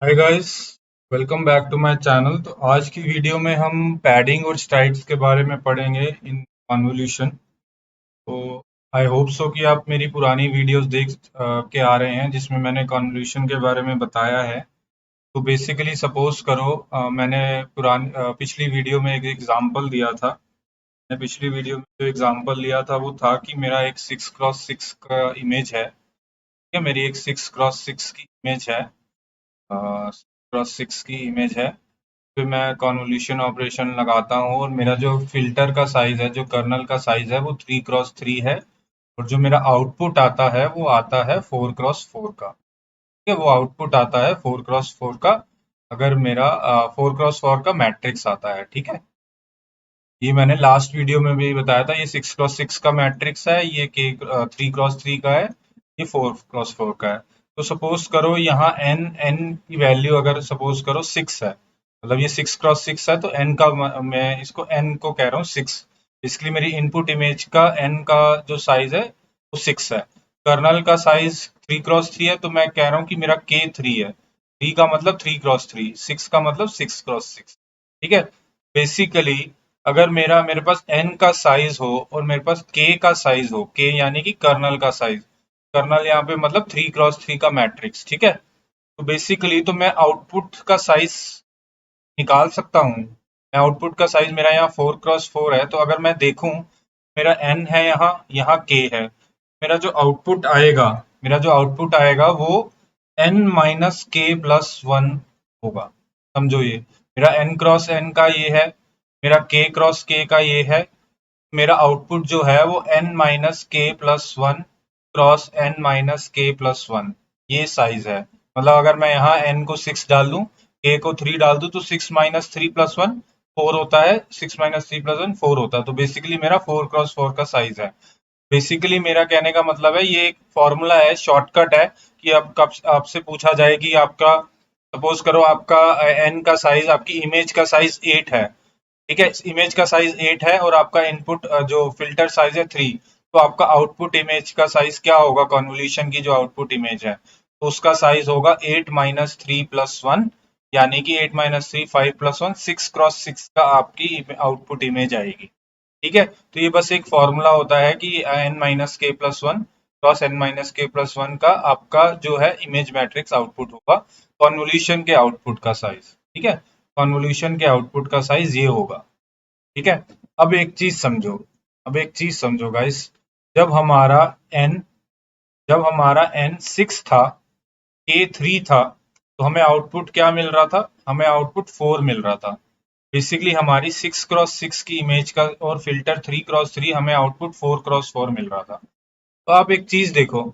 Hi guys, welcome back to my channel. तो आज की वीडियो में हम पैडिंग और स्ट्राइड्स के बारे में पढ़ेंगे इन कॉन्वोल्यूशन। तो आई होप सो कि आप मेरी पुरानी वीडियोस देख के आ रहे हैं जिसमें मैंने कॉन्वोल्यूशन के बारे में बताया है। तो बेसिकली सपोज करो मैंने पिछली वीडियो में एक एग्जांपल दिया था। मैंने पिछली वीडियो में जो एग्जांपल लिया था वो था कि मेरा एक 6x6 का इमेज है। ठीक है, मेरी एक 6x6 की इमेज है। 6x6 की इमेज है। फिर मैं कॉन्वोल्यूशन ऑपरेशन लगाता हूँ और मेरा जो फिल्टर का साइज है, जो कर्नल का साइज है वो 3x3 है। और जो मेरा आउटपुट आता है वो आता है 4x4 का। ठीक है, वो आउटपुट आता है 4x4 का। अगर मेरा 4x4 का मैट्रिक्स आता है। ठीक है, ये मैंने लास्ट वीडियो में भी बताया था। ये 6x6 का मैट्रिक्स है, ये के 3x3 का है, ये 4x4 का है। तो सपोज करो यहाँ एन एन की वैल्यू अगर सपोज करो 6 है, मतलब ये 6x6 है तो एन का मैं इसको एन को कह रहा हूँ 6। इसलिए मेरी इनपुट इमेज का एन का जो साइज है वो 6 है। कर्नल का साइज 3x3 है तो मैं कह रहा हूँ कि मेरा के 3 है। 3 का मतलब 3x3, 6 का मतलब 6x6। ठीक है, बेसिकली अगर मेरे पास n का साइज हो और मेरे पास k का साइज हो, k यानी कि कर्नल का साइज, कर्नल यहाँ पे मतलब 3x3 का मैट्रिक्स। ठीक है, तो बेसिकली तो मैं आउटपुट का साइज निकाल सकता हूँ। मैं आउटपुट का साइज मेरा यहाँ 4x4 है, तो अगर मैं देखूं मेरा n है, यहाँ यहाँ k है। मेरा जो आउटपुट आएगा वो n माइनस के प्लस वन होगा। समझो, ये मेरा n क्रॉस n का ये है, मेरा k क्रॉस k का ये है। मेरा आउटपुट जो है वो n माइनस के plus one cross n minus के प्लस वन, ये साइज है। मतलब अगर मैं यहाँ n को 6 डाल दूं, k को 3 डाल दूं, तो 6 - 3 + 1 4 होता है। 6 - 3 + 1 4 होता है। तो बेसिकली मेरा 4x4 का साइज है। बेसिकली मेरा कहने का मतलब है, ये एक फॉर्मूला है, शॉर्टकट है कि अब कब आपसे पूछा जाए कि आपका सपोज करो आपका एन का साइज, आपकी इमेज का साइज 8 है। ठीक है, इमेज का साइज 8 है और आपका इनपुट जो फिल्टर साइज है 3। तो आपका आउटपुट इमेज का साइज क्या होगा? कन्वोल्यूशन की जो आउटपुट इमेज है तो उसका साइज होगा 8 - 3 + 1, यानी कि 8 - 3 5 + 1 6x6 का आपकी आउटपुट इमेज आएगी। ठीक है, तो ये बस एक फॉर्मूला होता है कि n - k+1 cross n - k+1 का आपका जो है इमेज मैट्रिक्स आउटपुट होगा, कॉन्वोल्यूशन के आउटपुट का साइज। ठीक है, कॉन्वोल्यूशन के आउटपुट का साइज ये होगा। ठीक है, अब एक चीज समझो, गाइस। जब हमारा n जब हमारा n 6 था, k 3 था, तो हमें आउटपुट क्या मिल रहा था? हमें आउटपुट 4 मिल रहा था। बेसिकली हमारी 6x6 की इमेज का और फिल्टर 3x3, हमें आउटपुट 4x4 मिल रहा था। तो आप एक चीज देखो,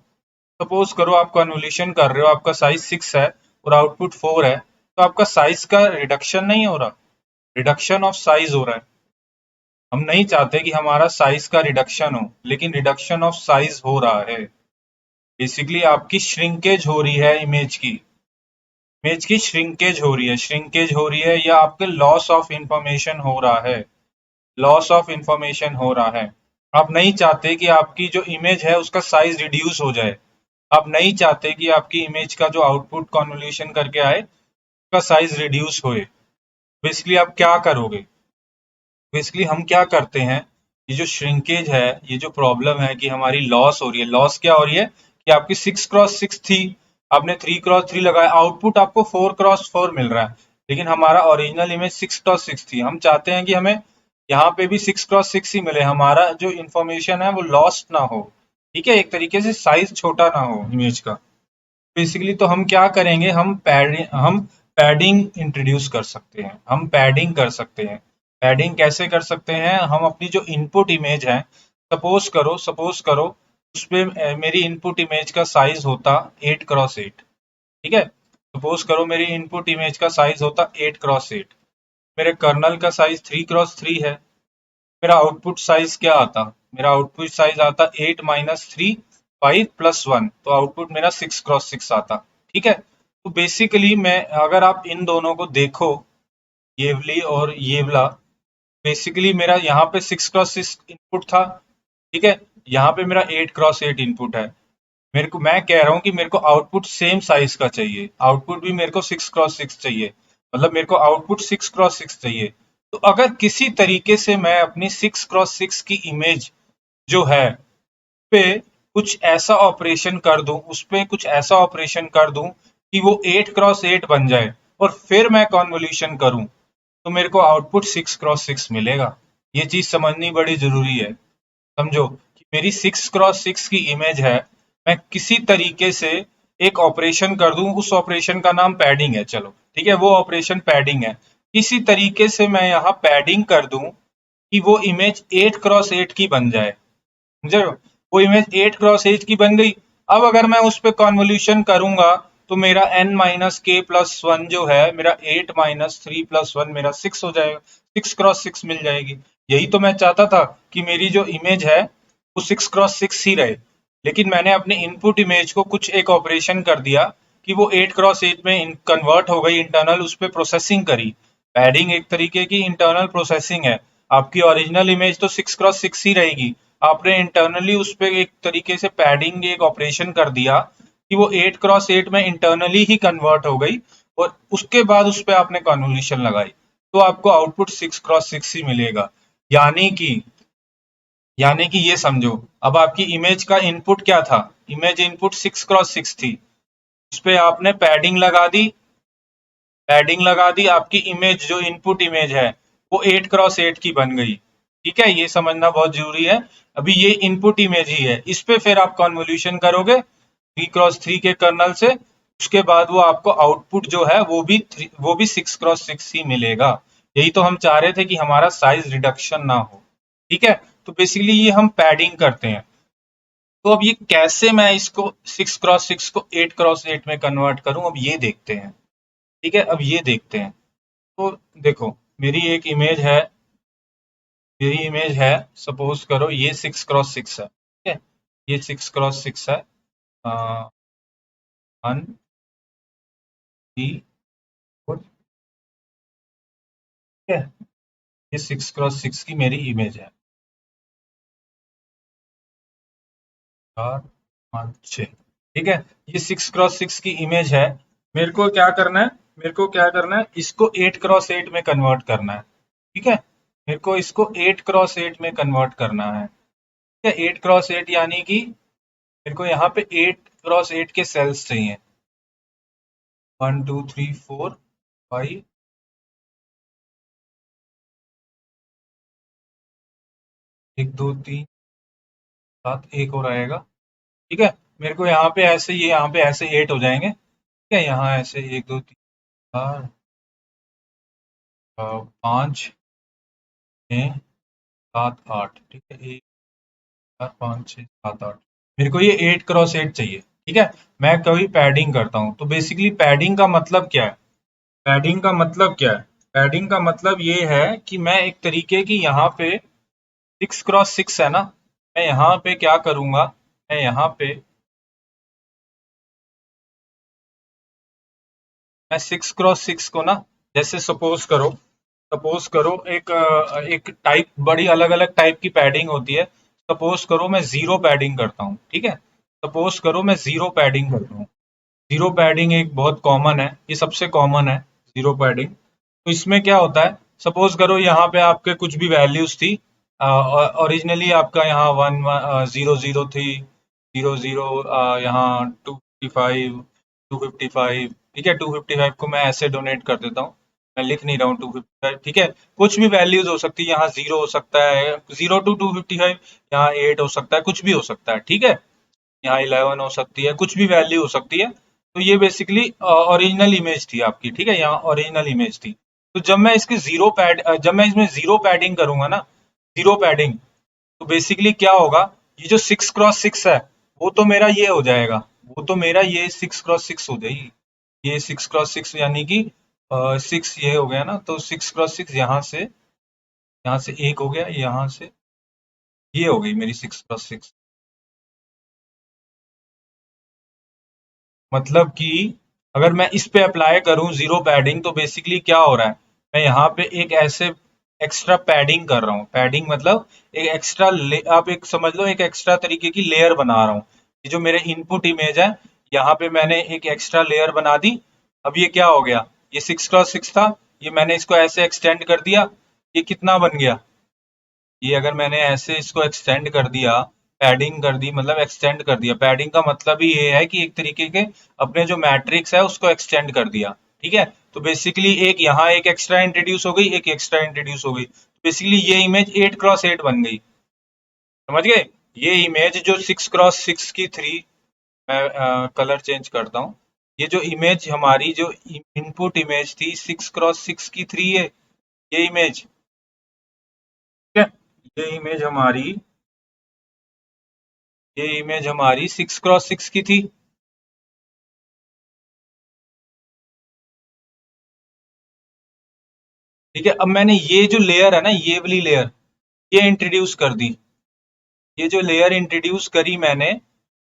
सपोज करो आप कन्वोल्यूशन कर रहे हो, आपका साइज 6 है और आउटपुट 4 है, तो आपका साइज का रिडक्शन नहीं हो रहा, रिडक्शन ऑफ साइज हो रहा है। हम नहीं चाहते कि हमारा साइज का रिडक्शन हो, लेकिन रिडक्शन ऑफ साइज हो रहा है। बेसिकली आपकी श्रिंकेज हो रही है इमेज की श्रिंकेज हो रही है, या आपके लॉस ऑफ इंफॉर्मेशन हो रहा है, आप नहीं चाहते कि आपकी जो इमेज है उसका साइज रिड्यूस हो जाए। आप नहीं चाहते कि आपकी इमेज का जो आउटपुट कन्वोल्यूशन करके आए उसका साइज रिड्यूस होए। बेसिकली आप क्या करोगे? बेसिकली हम क्या करते हैं, ये जो श्रिंकेज है, ये जो प्रॉब्लम है कि हमारी लॉस हो रही है, लॉस क्या हो रही है कि आपकी 6x6 थी, आपने 3x3 लगाया, आउटपुट आपको 4x4 मिल रहा है, लेकिन हमारा ओरिजिनल इमेज 6x6 थी। हम चाहते हैं कि हमें यहाँ पे भी 6x6 ही मिले, हमारा जो इंफॉर्मेशन है वो लॉस्ट ना हो। ठीक है, एक तरीके से साइज छोटा ना हो इमेज का। बेसिकली तो हम क्या करेंगे, हम पैडिंग इंट्रोड्यूस कर सकते हैं, हम पैडिंग कर सकते हैं। पैडिंग कैसे कर सकते हैं? हम अपनी जो इनपुट इमेज है, सपोज करो उसपे मेरी इनपुट इमेज का साइज होता 8x8। ठीक है, सपोज करो मेरी इनपुट इमेज का साइज होता 8x8, मेरे कर्नल का साइज 3x3 है। मेरा आउटपुट साइज क्या आता? मेरा आउटपुट साइज आता 8 - 3 5 + 1, तो आउटपुट मेरा 6x6 आता। ठीक है, तो बेसिकली मैं अगर आप इन दोनों को देखो, ये वाली और ये वाला, बेसिकली मेरा यहाँ पे 6x6 इनपुट था। ठीक है, यहाँ पे मेरा 8x8 इनपुट है। मैं कह रहा हूँ कि मेरे को आउटपुट सेम साइज का चाहिए, आउटपुट भी मेरे को 6x6 चाहिए, मतलब मेरे को आउटपुट 6x6 चाहिए। तो अगर किसी तरीके से मैं अपनी 6x6 की इमेज जो है पे कुछ ऐसा ऑपरेशन कर दूं, उस पे कुछ ऐसा ऑपरेशन कर दूं कि वो 8x8 बन जाए और फिर मैं कॉन्वोल्यूशन करूं, तो मेरे को आउटपुट 6x6 मिलेगा। ये चीज समझनी बड़ी जरूरी है। समझो कि मेरी 6x6 की इमेज है, मैं किसी तरीके से एक ऑपरेशन कर दूं, उस ऑपरेशन का नाम पैडिंग है, चलो ठीक है, वो ऑपरेशन पैडिंग है। किसी तरीके से मैं यहाँ पैडिंग कर दूं कि वो इमेज 8x8 की बन जाए, समझे हो? वो इमेज 8x8 की बन गई। अब अगर मैं उस पर कॉन्वोल्यूशन करूंगा तो मेरा n-k+1 जो है, मेरा 8-3+1 मेरा 6 हो जाएगा, 6x6 मिल जाएगी। यही तो मैं चाहता था कि मेरी जो इमेज है वो 6x6 ही रहे, लेकिन मैंने अपने इनपुट इमेज को कुछ एक ऑपरेशन कर दिया कि वो 8x8 में कन्वर्ट हो गई, इंटरनल उस पर प्रोसेसिंग करी। पैडिंग एक तरीके की इंटरनल प्रोसेसिंग है। आपकी ओरिजिनल इमेज तो 6x6 ही रहेगी, आपने इंटरनली उस पर एक तरीके से पैडिंग एक ऑपरेशन कर दिया कि वो 8x8 में इंटरनली ही कन्वर्ट हो गई, और उसके बाद उस पर आपने कन्वोल्यूशन लगाई, तो आपको आउटपुट 6x6 ही मिलेगा। यानी कि ये समझो, अब आपकी इमेज का इनपुट क्या था? इमेज इनपुट 6x6 थी, उस पे आपने पैडिंग लगा दी, आपकी इमेज जो इनपुट इमेज है वो 8x8 की बन गई। ठीक है, ये समझना बहुत जरूरी है। अभी ये इनपुट इमेज ही है, इस पे फिर आप कन्वोल्यूशन करोगे 3x3 के कर्नल से, उसके बाद वो आपको आउटपुट जो है वो भी 6x6 ही मिलेगा। यही तो हम चाह रहे थे कि हमारा साइज रिडक्शन ना हो। ठीक है, तो बेसिकली ये हम पैडिंग करते हैं। तो अब ये कैसे मैं इसको 6x6 को 8x8 में कन्वर्ट करूं, अब ये देखते हैं। ठीक है, अब ये देखते हैं। तो देखो, मेरी एक इमेज है, सपोज करो ये 6x6 है, ठीक है, ये 6x6 है, 1 3 4, ठीक है, ये 6x6 की मेरी इमेज है, 4 5 6, ठीक है, ये 6x6 की इमेज है। मेरे को क्या करना है, इसको 8x8 में कन्वर्ट करना है। ठीक है, मेरे को इसको 8x8 में कन्वर्ट करना है। ठीक है, 8x8 यानी कि मेरे को यहाँ पे 8x8 के सेल्स चाहिए, 1 2 3 4 5, 1 2 3 7, एक और आएगा। ठीक है, मेरे को यहाँ पे ऐसे, ये यहाँ पे ऐसे 8 हो जाएंगे। ठीक है, यहाँ ऐसे 1 2 3 4 5 6 7 8, ठीक है, 1 4 5 6 7 8, मेरे को ये 8x8 चाहिए। ठीक है, मैं कभी पैडिंग करता हूँ, तो बेसिकली पैडिंग का मतलब क्या है? पैडिंग का मतलब ये है कि मैं एक तरीके की यहाँ पे 6x6 है ना, मैं यहाँ पे क्या करूंगा, मैं यहाँ पे मैं 6x6 को ना, जैसे सपोज करो एक टाइप, बड़ी अलग अलग टाइप की पैडिंग होती है। सपोज करो मैं जीरो पैडिंग करता हूँ, ठीक है, सपोज करो मैं जीरो पैडिंग करता हूँ। जीरो पैडिंग एक बहुत कॉमन है, ये सबसे कॉमन है जीरो पैडिंग। तो इसमें क्या होता है, सपोज करो यहाँ पे आपके कुछ भी वैल्यूज थी, ओरिजिनली आपका यहाँ 1 0 0 थी, 0 0, यहाँ 255 ठीक है, 255 को मैं ऐसे डोनेट कर देता हूँ, मैं लिख नहीं रहा हूँ 255, ठीक है, कुछ भी वैल्यूज हो सकती है, यहाँ 0 हो सकता है, 0 to 255, यहाँ 8 हो सकता है, कुछ भी हो सकता है। ठीक है, यहाँ 11 हो सकती है, कुछ भी वैल्यू हो सकती है। तो ये बेसिकली ओरिजिनल इमेज थी आपकी। ठीक है, यहाँ ओरिजिनल इमेज थी। तो जब मैं इसमें जीरो पैडिंग करूंगा ना, जीरो पैडिंग, तो बेसिकली क्या होगा, ये जो 6x6 है वो तो मेरा ये हो जाएगा, वो तो मेरा ये 6x6 हो जाएगी, ये 6x6 यानी कि 6 ये हो गया ना, तो 6x6 यहाँ से एक हो गया, यहाँ से ये हो गई मेरी 6x6। मतलब कि अगर मैं इस पे अप्लाई करूं जीरो पैडिंग, तो बेसिकली क्या हो रहा है, मैं यहाँ पे एक ऐसे एक्स्ट्रा पैडिंग कर रहा हूँ। पैडिंग मतलब एक एक्स्ट्रा, आप एक समझ लो, एक एक्स्ट्रा तरीके की लेयर बना रहा हूँ। ये जो मेरे इनपुट इमेज है, यहाँ पे मैंने एक एक्स्ट्रा लेयर बना दी। अब ये क्या हो गया, ये 6x6 था, ये मैंने इसको ऐसे एक्सटेंड कर दिया, ये कितना बन गया, ये अगर मैंने ऐसे इसको एक्सटेंड कर दिया, पैडिंग कर दी, मतलब एक्सटेंड कर दिया, पैडिंग का मतलब ही ये है कि एक तरीके के अपने जो मैट्रिक्स है उसको एक्सटेंड कर दिया। ठीक है, तो बेसिकली एक यहाँ एक एक्स्ट्रा इंट्रोड्यूस हो गई, एक एक्स्ट्रा इंट्रोड्यूस हो गई, बेसिकली ये इमेज 8x8 बन गई। समझ गए, ये इमेज जो 6x6 की थ्री, मैं कलर चेंज करता हूँ, ये जो इमेज हमारी जो इनपुट इमेज थी 6x6 की थ्री है, ये इमेज, ठीक है, ये इमेज हमारी, ये इमेज हमारी 6x6 की थी। ठीक है, अब मैंने ये जो लेयर है ना, ये वाली लेयर, ये इंट्रोड्यूस कर दी, ये जो लेयर इंट्रोड्यूस करी मैंने,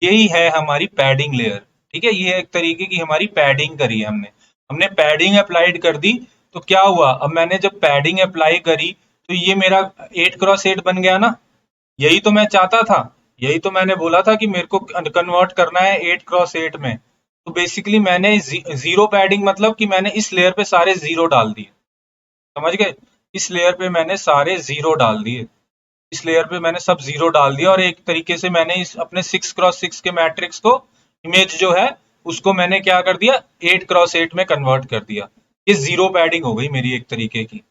यही है हमारी पैडिंग लेयर। ठीक है, ये एक तरीके की हमारी पैडिंग करी है हमने, हमने पैडिंग अप्लाइड कर दी। तो क्या हुआ, अब मैंने जब पैडिंग अप्लाई करी तो ये मेरा 8x8 बन गया ना, यही तो मैं चाहता था, यही तो मैंने बोला था कि मेरे को कन्वर्ट करना है 8x8 में। तो बेसिकली मैंने जीरो पैडिंग मतलब कि मैंने इस लेयर पे सारे जीरो डाल दिए। समझ गए, इस लेयर पे मैंने सारे जीरो डाल दिए, इस लेयर पे मैंने सब जीरो डाल दिया, और एक तरीके से मैंने इस अपने 6x6 के मैट्रिक्स को, इमेज जो है उसको मैंने क्या कर दिया, 8x8 में कन्वर्ट कर दिया। ये जीरो पैडिंग हो गई मेरी एक तरीके की।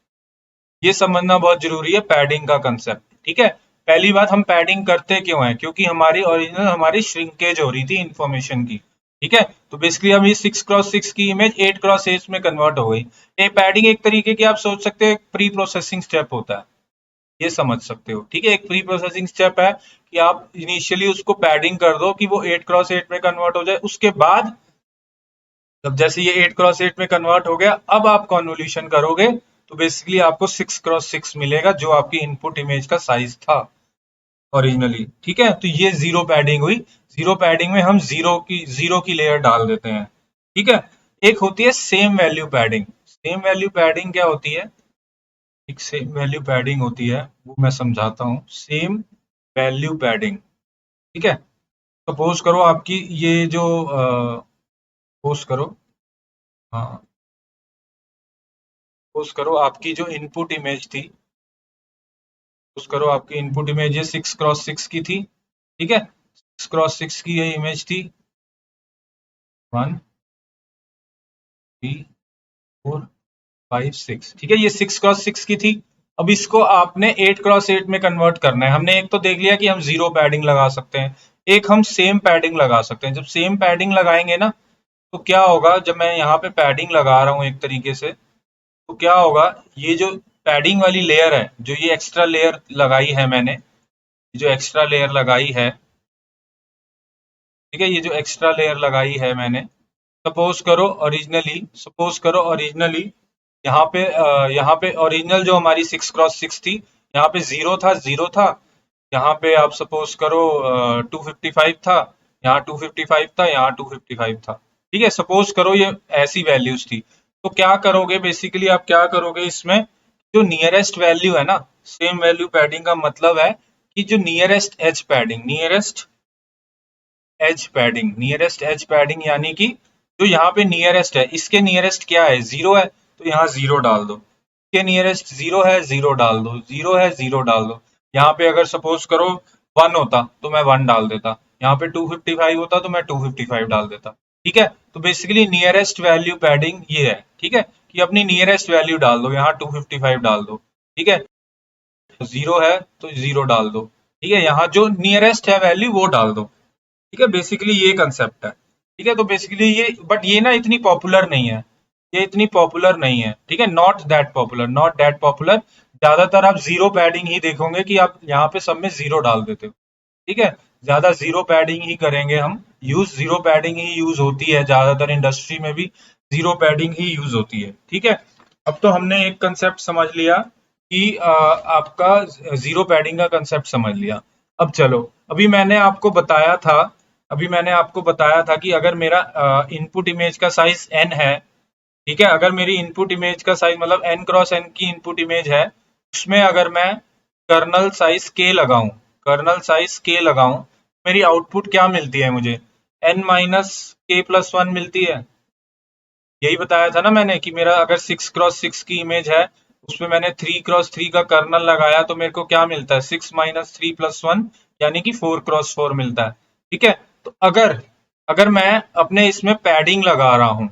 ये समझना बहुत जरूरी है पैडिंग का कंसेप्ट। ठीक है, पहली बात, हम पैडिंग करते क्यों हैं, क्योंकि हमारी ओरिजिनल हमारी श्रिंकेज हो रही थी इंफॉर्मेशन की। ठीक है, तो बेसिकली अब ये 6x6 की इमेज 8x8 में कन्वर्ट हो गई। ये पैडिंग एक तरीके की आप सोच सकते हो प्री प्रोसेसिंग स्टेप होता है, ये समझ सकते हो। ठीक है, एक प्री प्रोसेसिंग स्टेप है कि आप इनिशियली उसको पैडिंग कर दो कि वो 8x8 में कन्वर्ट हो जाए, उसके बाद तब जैसे ये 8x8 में कन्वर्ट हो गया, अब आप कन्वोल्यूशन करोगे तो बेसिकली आपको 6x6 मिलेगा, जो आपकी इनपुट इमेज का साइज था ओरिजिनली। ठीक है, तो ये जीरो पैडिंग हुई। जीरो पैडिंग में हम जीरो की लेयर डाल देते हैं। ठीक है, एक होती है same value padding. Same value padding क्या होती है, एक सेम वैल्यू पैडिंग होती है, वो मैं समझाता हूँ। सेम वैल्यू पैडिंग, ठीक है, सपोज करो आपकी ये जो सपोज करो, हाँ, सपोज करो आपकी जो इनपुट इमेज थी, सपोज करो आपकी इनपुट इमेज ये 6x6 की थी। ठीक है, 6x6 की ये इमेज थी, 1 3 4 5 6। ठीक है, ये 6x6 की थी। अब इसको आपने 8x8 में कन्वर्ट करना है। हमने एक तो देख लिया कि हम जीरो पैडिंग लगा सकते हैं, एक हम सेम पैडिंग लगा सकते हैं। जब सेम पैडिंग लगाएंगे ना, तो क्या होगा, जब मैं यहाँ पे पैडिंग लगा रहा हूँ एक तरीके से, तो क्या होगा, ये जो पैडिंग वाली लेयर है, जो ये एक्स्ट्रा लेयर लगाई है मैंने, जो एक्स्ट्रा लेयर लगाई है, ठीक है, ये जो एक्स्ट्रा लेयर लगाई है मैंने, सपोज करो ओरिजिनली यहाँ पे ओरिजिनल जो हमारी 6x6 थी, यहाँ पे जीरो था, यहाँ पे आप सपोज करो 255 था, यहाँ 255 था, यहाँ 255 था। ठीक है, सपोज करो ये ऐसी वैल्यूज थी। तो क्या करोगे, बेसिकली आप क्या करोगे इसमें, जो नियरेस्ट वैल्यू है ना, सेम वैल्यू पैडिंग का मतलब है कि जो nearest edge padding, nearest edge padding यानी कि जो यहाँ पे नियरेस्ट है, इसके नियरेस्ट क्या है, जीरो है, तो यहाँ जीरो डाल दो। इसके नियरेस्ट जीरो है, जीरो डाल दो, जीरो है, जीरो डाल दो। यहाँ पे अगर सपोज करो 1 होता तो मैं 1 डाल देता, यहाँ पे 255 होता तो मैं 255 डाल देता। ठीक है, तो बेसिकली नियरेस्ट वैल्यू पैडिंग ये है। ठीक है, कि अपनी नियरेस्ट वैल्यू डाल दो, यहाँ 255 डाल दो। ठीक है, जीरो है तो जीरो डाल दो। ठीक है, यहाँ जो नियरेस्ट है वैल्यू वो डाल दो। ठीक है, बेसिकली ये कंसेप्ट है। ठीक है, तो बेसिकली ये, बट ये ना इतनी पॉपुलर नहीं है, ये इतनी पॉपुलर नहीं है। ठीक है, not that popular, not that popular. ज्यादातर आप जीरो पैडिंग ही देखोगे कि आप यहाँ पे सब में जीरो डाल देते हो। ठीक है, ज्यादा जीरो पैडिंग ही करेंगे हम यूज, जीरो पैडिंग ही यूज होती है ज्यादातर इंडस्ट्री में भी, जीरो पैडिंग ही यूज होती है। ठीक है, अब तो हमने एक कंसेप्ट समझ लिया कि आपका जीरो पैडिंग का कंसेप्ट समझ लिया। अब चलो, अभी मैंने आपको बताया था अभी मैंने आपको बताया था कि अगर मेरा इनपुट इमेज का साइज n है, ठीक है, अगर मेरी इनपुट इमेज का साइज मतलब n x n की इनपुट इमेज है, उसमें अगर मैं कर्नल साइज k लगाऊं, कर्नल साइज k लगाऊं, मेरी आउटपुट क्या मिलती है मुझे? n माइनस के प्लस वन मिलती है। यही बताया था ना मैंने कि मेरा अगर 6x6 की इमेज है, उसमें मैंने 3x3 का कर्नल लगाया तो मेरे को क्या मिलता है? 6 - 3 + 1 यानी कि 4x4 मिलता है। ठीक है, तो अगर अगर मैं अपने इसमें पैडिंग लगा रहा हूं,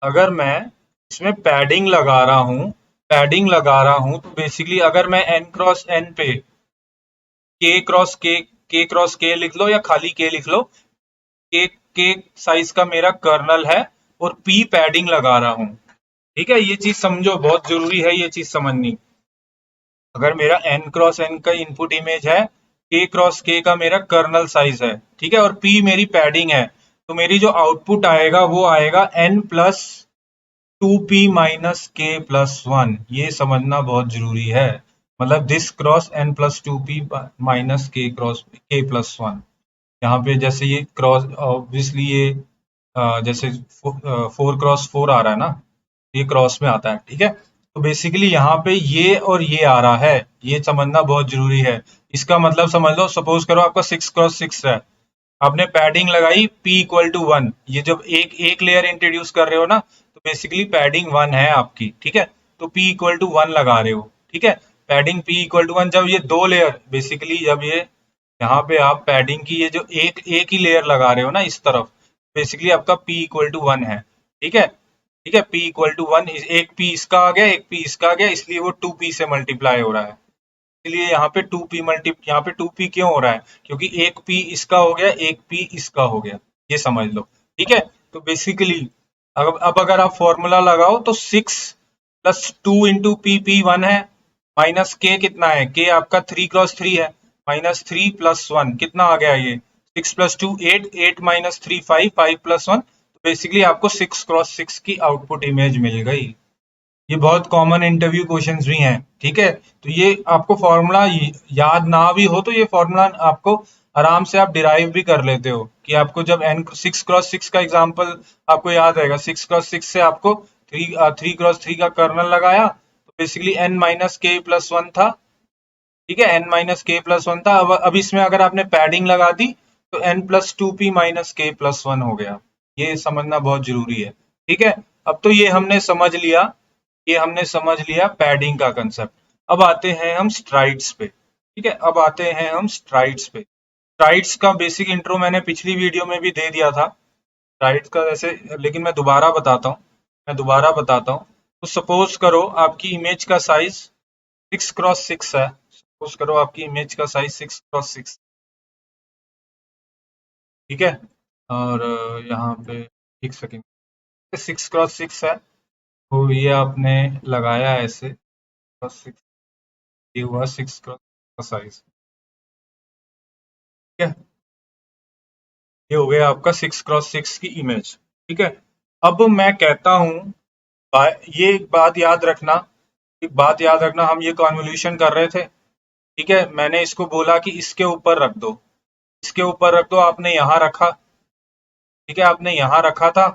अगर मैं इसमें पैडिंग लगा रहा हूं तो बेसिकली अगर मैं n x n पे k लिख लो या खाली k लिख लो, के साइज का मेरा कर्नल है और p पैडिंग लगा रहा हूं। ठीक है, ये चीज समझो, बहुत जरूरी है ये चीज समझनी। अगर मेरा n x n का इनपुट इमेज है, k का मेरा कर्नल साइज है, ठीक है, और p मेरी पैडिंग है, तो मेरी जो आउटपुट आएगा वो आएगा n+2p - k+1। ये समझना बहुत जरूरी है। मतलब दिस क्रॉस n+2p - k+1। यहाँ पे जैसे ये क्रॉस ऑब्वियसली ये जैसे 4x4 आ रहा है ना, ये क्रॉस में आता है। ठीक है, तो बेसिकली यहाँ पे ये और ये आ रहा है, ये समझना बहुत जरूरी है। इसका मतलब समझ लो, सपोज करो आपका 6x6 है, आपने पैडिंग लगाई p = 1। ये जब एक एक लेयर इंट्रोड्यूस कर रहे हो ना, तो बेसिकली पैडिंग 1 है आपकी। ठीक है, तो p = 1 लगा रहे हो। ठीक है, पैडिंग p = 1, जब ये दो लेयर बेसिकली, जब ये यहाँ पे आप पैडिंग की ये जो एक एक ही लेयर लगा रहे हो ना इस तरफ, बेसिकली आपका p = 1 है। ठीक है, ठीक है, p = 1, एक p इसका आ गया, एक p इसका आ गया, इसलिए वो 2p से मल्टीप्लाई हो रहा है। इसलिए यहाँ पे 2p क्यों हो रहा है? क्योंकि एक p इसका हो गया, एक p इसका हो गया। ये समझ लो। ठीक है, तो बेसिकली अब अगर आप फॉर्मूला लगाओ तो 6 + 2 × p 1 है, माइनस k कितना है? k आपका 3x3 है, -3 + 1 कितना आ गया? ये 6 + 2 8, 8 - 3 5, 5 + 1। तो बेसिकली आपको 6x6 की आउटपुट इमेज मिल गई। ये बहुत कॉमन इंटरव्यू क्वेश्चंस भी हैं। ठीक है, तो ये आपको फॉर्मूला याद ना भी हो तो ये फॉर्मूला आपको आराम से आप डिराइव भी कर लेते हो कि आपको जब n 6x6 का एग्जांपल आपको याद रहेगा, 6x6 से आपको 3x3 का कर्नल लगाया तो बेसिकली n - k+1 था। ठीक है, n - k+1 था। अब इसमें अगर आपने पैडिंग लगा दी तो n+2p - k+1 हो गया। ये समझना बहुत जरूरी है। ठीक है, अब तो ये हमने समझ लिया, ये हमने समझ लिया पैडिंग का कंसेप्ट। अब आते हैं हम स्ट्राइड्स पे। ठीक है, अब आते हैं हम स्ट्राइड्स पे। स्ट्राइड्स का बेसिक इंट्रो मैंने पिछली वीडियो में भी दे दिया था स्ट्राइड्स का, वैसे लेकिन मैं दोबारा बताता हूँ। तो सपोज करो आपकी इमेज का साइज 6x6 है। सपोज करो आपकी इमेज का साइज 6x6। ठीक है, और यहाँ पे एक सेकेंड, 6x6 है, तो ये आपने लगाया ऐसे 6, ये हुआ 6x का साइज। ठीक है, ये हो गया आपका 6x6 की इमेज। ठीक है, अब मैं कहता हूं, ये एक बात याद रखना, हम ये कॉन्वोल्यूशन कर रहे थे। ठीक है, मैंने इसको बोला कि इसके ऊपर रख दो, इसके ऊपर रख दो, आपने यहाँ रखा। ठीक है, आपने यहाँ रखा था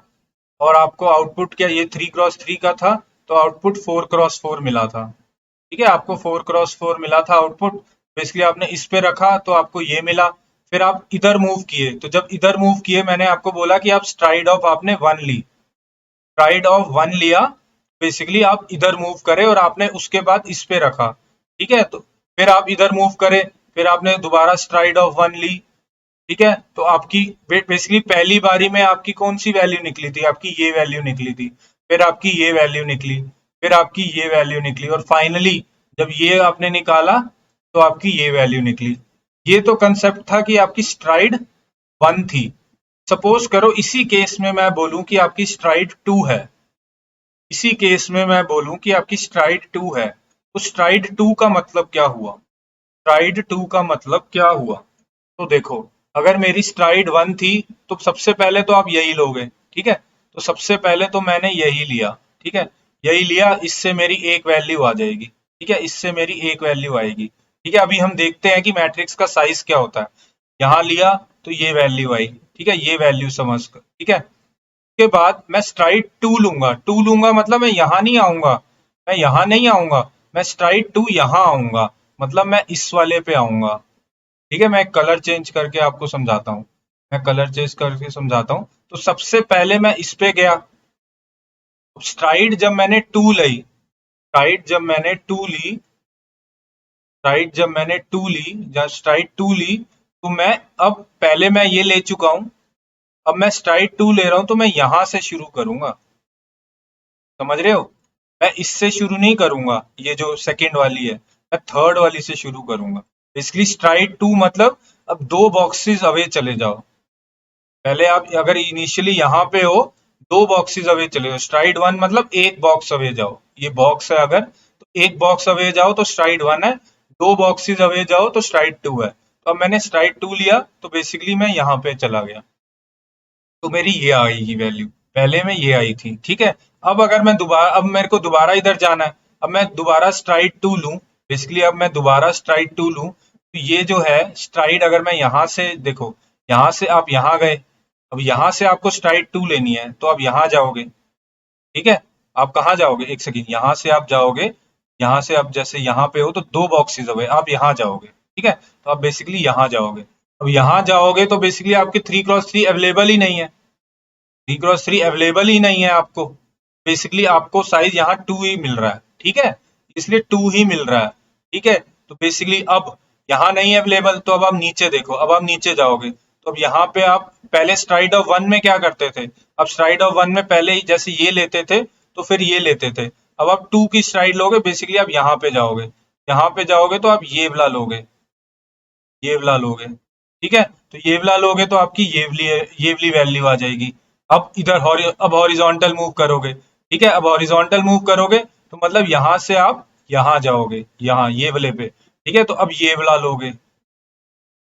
और आपको आउटपुट क्या, ये 3x3 का था, तो आउटपुट 4x4 मिला था। ठीक है, आपको 4x4 मिला था आउटपुट। बेसिकली आपने इस पे रखा तो आपको ये मिला। फिर आप इधर मूव किए, तो जब इधर मूव किए मैंने आपको बोला कि आप स्ट्राइड ऑफ आपने 1 ली, स्ट्राइड ऑफ 1 लिया, बेसिकली आप इधर मूव करे और आपने उसके बाद इस पे रखा। ठीक है, तो फिर आप इधर मूव करे, फिर आपने दोबारा स्ट्राइड ऑफ 1 ली। ठीक है, तो आपकी बेसिकली पहली बारी में आपकी कौन सी वैल्यू निकली थी? आपकी ये वैल्यू निकली थी, फिर आपकी ये वैल्यू निकली, फिर आपकी ये वैल्यू निकली, और फाइनली जब ये आपने निकाला तो आपकी ये वैल्यू निकली। ये तो कंसेप्ट था कि आपकी स्ट्राइड 1 थी। सपोज करो इसी केस में मैं बोलूं कि आपकी स्ट्राइड 2 है, इसी केस में मैं बोलूं कि आपकी स्ट्राइड 2 है, तो स्ट्राइड 2 का मतलब क्या हुआ? स्ट्राइड 2 का मतलब क्या हुआ? तो देखो, अगर मेरी स्ट्राइड 1 थी तो सबसे पहले तो आप यही लोगे। ठीक है, तो सबसे पहले तो मैंने यही लिया। ठीक है, यही लिया, इससे मेरी एक वैल्यू आ जाएगी। ठीक है, इससे मेरी एक वैल्यू आएगी। ठीक है, अभी हम देखते हैं कि मैट्रिक्स का साइज क्या होता है। यहाँ लिया तो ये वैल्यू आई। ठीक है, ये वैल्यू समझ कर। ठीक है, उसके बाद मैं स्ट्राइड 2 लूंगा, मतलब मैं यहाँ नहीं आऊंगा, मैं स्ट्राइड 2 यहाँ आऊंगा, मतलब मैं इस वाले पे आऊंगा। ठीक है, मैं कलर चेंज करके आपको समझाता हूँ। मैं कलर चेंज करके समझाता हूँ। तो सबसे पहले मैं इस पे गया, स्ट्राइड जब मैंने टू ली, स्ट्राइड जब मैंने टू ली, स्ट्राइड जब मैंने टू ली, या स्ट्राइड टू ली, तो मैं अब पहले मैं ये ले चुका हूं, अब मैं स्ट्राइड टू ले रहा हूं, तो मैं यहां से शुरू करूंगा। समझ रहे हो? मैं इससे शुरू नहीं करूंगा, ये जो सेकंड वाली है, मैं थर्ड वाली से शुरू करूंगा। बेसिकली स्ट्राइड टू मतलब अब दो बॉक्सेस अवे चले जाओ। पहले आप अगर इनिशियली यहाँ पे हो, दो बॉक्सेस अवे चले जाओ। स्ट्राइड वन मतलब एक बॉक्स अवे जाओ, ये बॉक्स है अगर, तो एक बॉक्स अवे जाओ तो स्ट्राइड वन है, दो बॉक्सेस अवे जाओ तो स्ट्राइड टू है। तो अब मैंने स्ट्राइड टू लिया, तो बेसिकली मैं यहाँ पे चला गया, तो मेरी ये आएगी वैल्यू, पहले में ये आई थी। ठीक है, अब अगर मैं दोबारा, अब मेरे को दोबारा इधर जाना है, अब मैं दोबारा स्ट्राइड टू लूं, बेसिकली अब मैं दोबारा स्ट्राइड टू लूं, तो ये जो है स्ट्राइड, अगर मैं यहां से देखो, यहां से आप यहां गए, अब यहां से आपको स्ट्राइड टू लेनी है, तो आप यहां जाओगे। ठीक है, आप कहाँ जाओगे, एक सेकेंड, यहां से आप जाओगे, यहां से आप जैसे यहां पे हो तो दो बॉक्सेस हो गए, आप यहां जाओगे। ठीक है, तो आप बेसिकली यहां जाओगे। अब यहां जाओगे तो बेसिकली आपके 3x3 अवेलेबल ही नहीं है, 3x3 अवेलेबल ही नहीं है आपको। बेसिकली आपको साइज यहाँ 2 ही मिल रहा है। ठीक है, इसलिए 2 ही मिल रहा है। ठीक है, तो बेसिकली अब यहाँ नहीं है अवेलेबल, तो अब आप नीचे देखो, अब आप नीचे जाओगे, तो अब यहाँ पे आप पहले स्ट्राइड ऑफ वन में क्या करते थे, अब स्ट्राइड ऑफ वन में पहले ही जैसे ये लेते थे, तो फिर ये लेते थे। अब आप टू की स्ट्राइड लोगे, बेसिकली आप यहाँ पे जाओगे, यहाँ पे जाओगे तो आप ये वाला लोगे, ये वाला लोगे। ठीक है, तो ये वाला लोगे तो आपकी ये वाली वैल्यू आ जाएगी। अब इधर अब हॉरिजॉन्टल मूव करोगे। ठीक है, अब हॉरिजॉन्टल मूव करोगे तो मतलब यहां से आप यहां जाओगे, यहाँ ये वाले पे। ठीक है, तो अब ये वाला लोगे।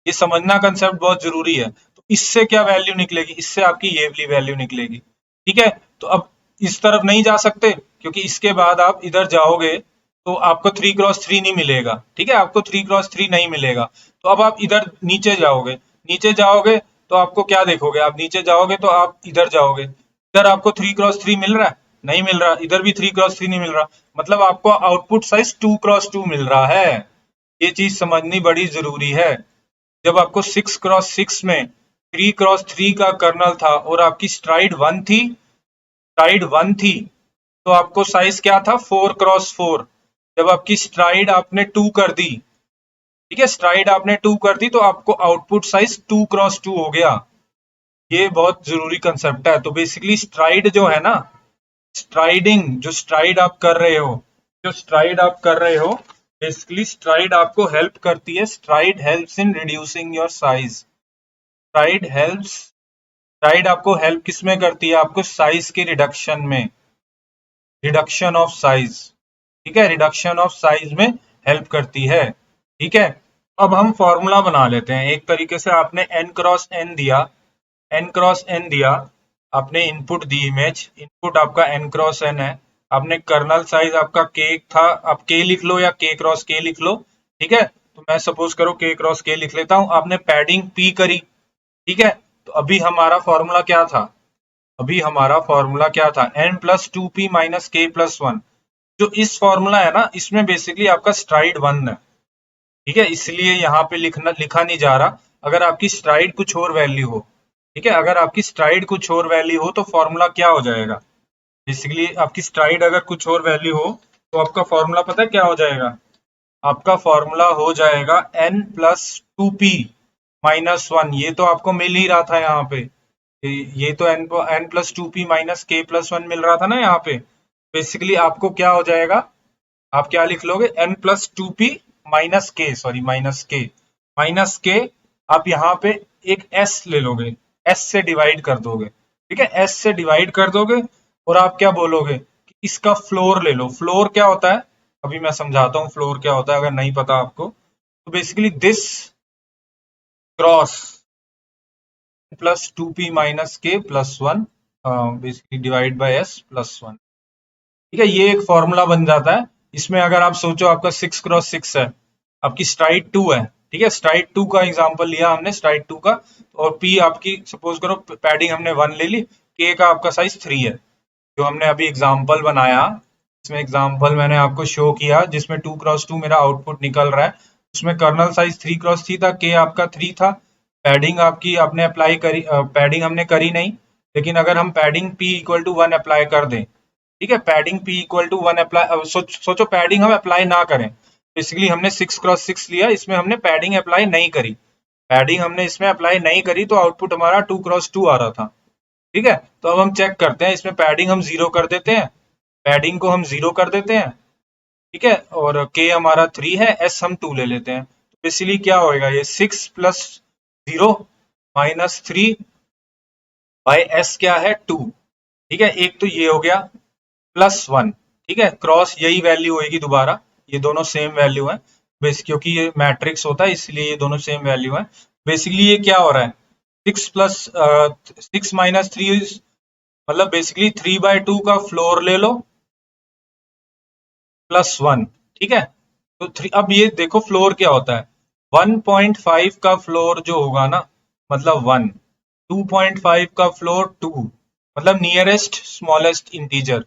ये समझना कंसेप्ट बहुत जरूरी है। तो इससे क्या वैल्यू निकलेगी, इससे आपकी ये वाली वैल्यू निकलेगी। ठीक है, तो अब इस तरफ नहीं जा सकते, क्योंकि इसके बाद आप इधर जाओगे तो आपको 3x3 नहीं मिलेगा। ठीक है, आपको 3x3 नहीं मिलेगा, तो अब आप इधर नीचे जाओगे, नीचे जाओगे तो आपको क्या देखोगे, आप नीचे जाओगे तो आप इधर जाओगे, इधर आपको 3x3 मिल रहा है, नहीं मिल रहा, इधर भी 3x3 नहीं मिल रहा, मतलब आपको आउटपुट साइज 2x2 मिल रहा है। ये चीज समझनी बड़ी जरूरी है। जब आपको 6x6 में 3x3 का कर्नल था और आपकी स्ट्राइड वन थी, स्ट्राइड वन थी, तो आपको साइज क्या था, 4x4। जब आपकी स्ट्राइड आपने टू कर दी, ठीक है, स्ट्राइड आपने टू कर दी, तो आपको आउटपुट साइज 2x2 हो गया। ये बहुत जरूरी कंसेप्ट है। तो बेसिकली स्ट्राइड जो है ना, स्ट्राइडिंग, जो स्ट्राइड आप कर रहे हो, जो स्ट्राइड आप कर रहे हो, बेसिकली स्ट्राइड आपको हेल्प करती है, STRIDE helps in reducing your size. STRIDE helps, STRIDE आपको हेल्प किस में करती है, आपको साइज के रिडक्शन में, रिडक्शन ऑफ साइज। ठीक है, रिडक्शन ऑफ साइज में हेल्प करती है। ठीक है, अब हम फॉर्मूला बना लेते हैं। एक तरीके से आपने n×n दिया, n×n दिया, आपने इनपुट दी इमेज, इनपुट आपका n×n है, आपने कर्नल साइज आपका k था, आप k लिख लो या k×k लिख लो। ठीक है, तो मैं सपोज करो k×k लिख लेता हूं। आपने पैडिंग p करी। ठीक है, तो अभी हमारा फॉर्मूला क्या था, अभी हमारा फॉर्मूला क्या था, n+2p माइनस k+1। जो इस फॉर्मूला है ना, इसमें बेसिकली आपका स्ट्राइड वन है। ठीक है, इसलिए यहाँ पे लिखा नहीं जा रहा। अगर आपकी स्ट्राइड कुछ और वैल्यू हो, ठीक है, अगर आपकी स्ट्राइड कुछ और वैल्यू हो तो फॉर्मूला क्या हो जाएगा, बेसिकली आपकी स्ट्राइड अगर कुछ और वैल्यू हो तो आपका फॉर्मूला पता है क्या हो जाएगा, आपका फॉर्मूला हो जाएगा n+2p-1। ये तो आपको मिल ही रहा था यहाँ पे, ये तो n+2p माइनस k+1 मिल रहा था ना यहाँ पे। बेसिकली आपको क्या हो जाएगा, आप क्या लिख लोगे, n+2p माइनस के, सॉरी माइनस के, आप यहाँ पे एक s ले लोगे, s से डिवाइड कर दोगे। ठीक है, s से डिवाइड कर दोगे और आप क्या बोलोगे कि इसका फ्लोर ले लो। फ्लोर क्या होता है, अभी मैं समझाता हूँ फ्लोर क्या होता है अगर नहीं पता आपको। तो basically this cross +2p minus k+1 basically divide by s+1। ठीक है, ये एक फॉर्मूला बन जाता है। इसमें अगर आप सोचो आपका 6x6 है, आपकी स्ट्राइड 2 है। ठीक है, स्ट्राइड 2 का एग्जांपल लिया हमने, स्ट्राइड 2 का, और p आपकी सपोज करो पैडिंग हमने 1 ले ली, k का आपका साइज 3 है। जो हमने अभी एग्जांपल बनाया, इसमें एग्जांपल मैंने आपको शो किया जिसमें 2x2 मेरा आउटपुट निकल रहा है। उसमें कर्नल साइज 3x3 था, के आपका 3 था, पैडिंग आपकी आपने अप्लाई करी, पैडिंग हमने करी नहीं, लेकिन अगर हम padding P equal to 1 apply कर दें, ठीक है, padding P equal to 1 apply, सोचो पैडिंग हम अप्लाई ना करें, बेसिकली हमने 6x6 लिया, इसमें हमने पैडिंग अप्लाई नहीं करी, पैडिंग हमने इसमें अप्लाई नहीं करी तो आउटपुट हमारा 2x2 आ रहा था, ठीक है। तो अब हम चेक करते हैं, इसमें पैडिंग हम 0 कर देते हैं, पैडिंग को हम 0 कर देते हैं, ठीक है, और के हमारा 3 है, एस हम 2 ले लेते हैं, तो बेसिकली क्या होएगा, ये 6 प्लस 0 माइनस 3 बाई एस क्या है 2, ठीक है, एक तो ये हो गया प्लस 1, ठीक है, क्रॉस यही वैल्यू होगी दोबारा, ये दोनों सेम वैल्यू है, बेस क्योंकि ये मैट्रिक्स होता है इसलिए ये दोनों सेम वैल्यू है। बेसिकली ये क्या हो रहा है, 6 प्लस 6 माइनस 3, मतलब बेसिकली 3/2 का फ्लोर ले लो प्लस 1, ठीक है, तो 3, अब ये देखो फ्लोर क्या होता है, 1.5 का फ्लोर जो होगा ना, मतलब 1, 2.5 का फ्लोर 2, मतलब नियरेस्ट स्मॉलेस्ट इंटीजर,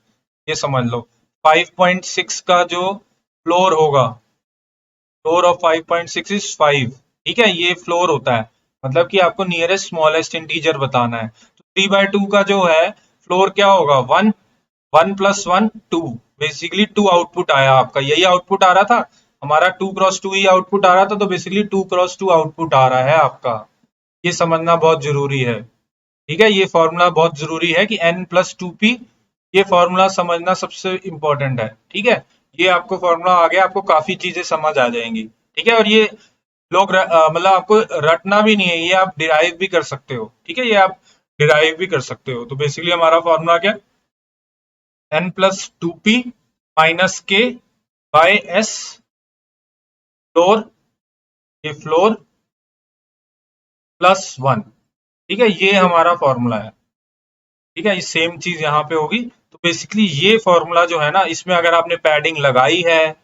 ये समझ लो, 5.6 का जो फ्लोर होगा, फ्लोर ऑफ 5.6 इज 5, ठीक है, ये फ्लोर होता है, मतलब कि आपको नियरेस्ट स्मॉलेस्ट इंटीजर बताना है, तो 3/2 का जो है फ्लोर क्या होगा 1, 1 प्लस 1 2, बेसिकली 2 आउटपुट आया आपका, यही आउटपुट आ रहा था हमारा, 2x2 ही आउटपुट आ रहा था, तो बेसिकली 2x2 आउटपुट आ रहा है आपका, ये समझना बहुत जरूरी है, ठीक है, ये फॉर्मूला बहुत जरूरी है कि n प्लस 2p, ये फॉर्मूला समझना सबसे इंपॉर्टेंट है, ठीक है, ये आपको फॉर्मूला आ गया, आपको काफी चीजें समझ आ जाएंगी, ठीक है, और ये लोग मतलब आपको रटना भी नहीं है, ये आप डिराइव भी कर सकते हो, ठीक है, ये आप डिराइव भी कर सकते हो, तो बेसिकली हमारा फॉर्मूला क्या, n प्लस 2p माइनस के बाय एस फ्लोर, ये फ्लोर प्लस 1, ठीक है, ये हमारा फॉर्मूला है, ठीक है, ये सेम चीज यहाँ पे होगी, तो बेसिकली ये फॉर्मूला जो है ना, इसमें अगर आपने पैडिंग लगाई है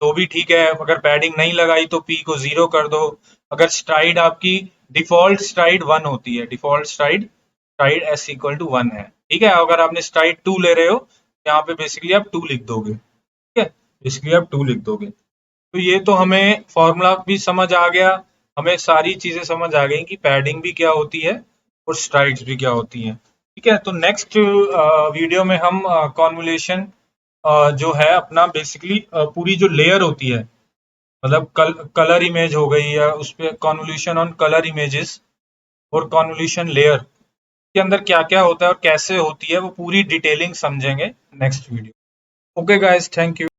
तो भी ठीक है, अगर पैडिंग नहीं लगाई तो P को 0 कर दो, अगर स्ट्राइड आपकी डिफॉल्ट स्ट्राइड 1 होती है, default stride stride S equal to 1 है, ठीक है, अगर आपने स्ट्राइड 2 ले रहे हो, यहाँ पे बेसिकली आप 2 लिख दोगे, ठीक है, बेसिकली आप 2 लिख दोगे, तो ये तो हमें फॉर्मूला भी समझ आ गया, हमें सारी चीजें समझ आ गई कि पैडिंग भी क्या होती है और स्ट्राइड्स भी क्या होती हैं, ठीक है, तो नेक्स्ट वीडियो में हम कॉन्वोल्यूशन जो है अपना बेसिकली पूरी जो लेयर होती है, मतलब कलर इमेज हो गई या उस पे कॉन्वोल्यूशन ऑन कलर इमेजेस और कॉन्वोल्यूशन लेयर के अंदर क्या क्या होता है और कैसे होती है, वो पूरी डिटेलिंग समझेंगे next video. Okay guys, thank you.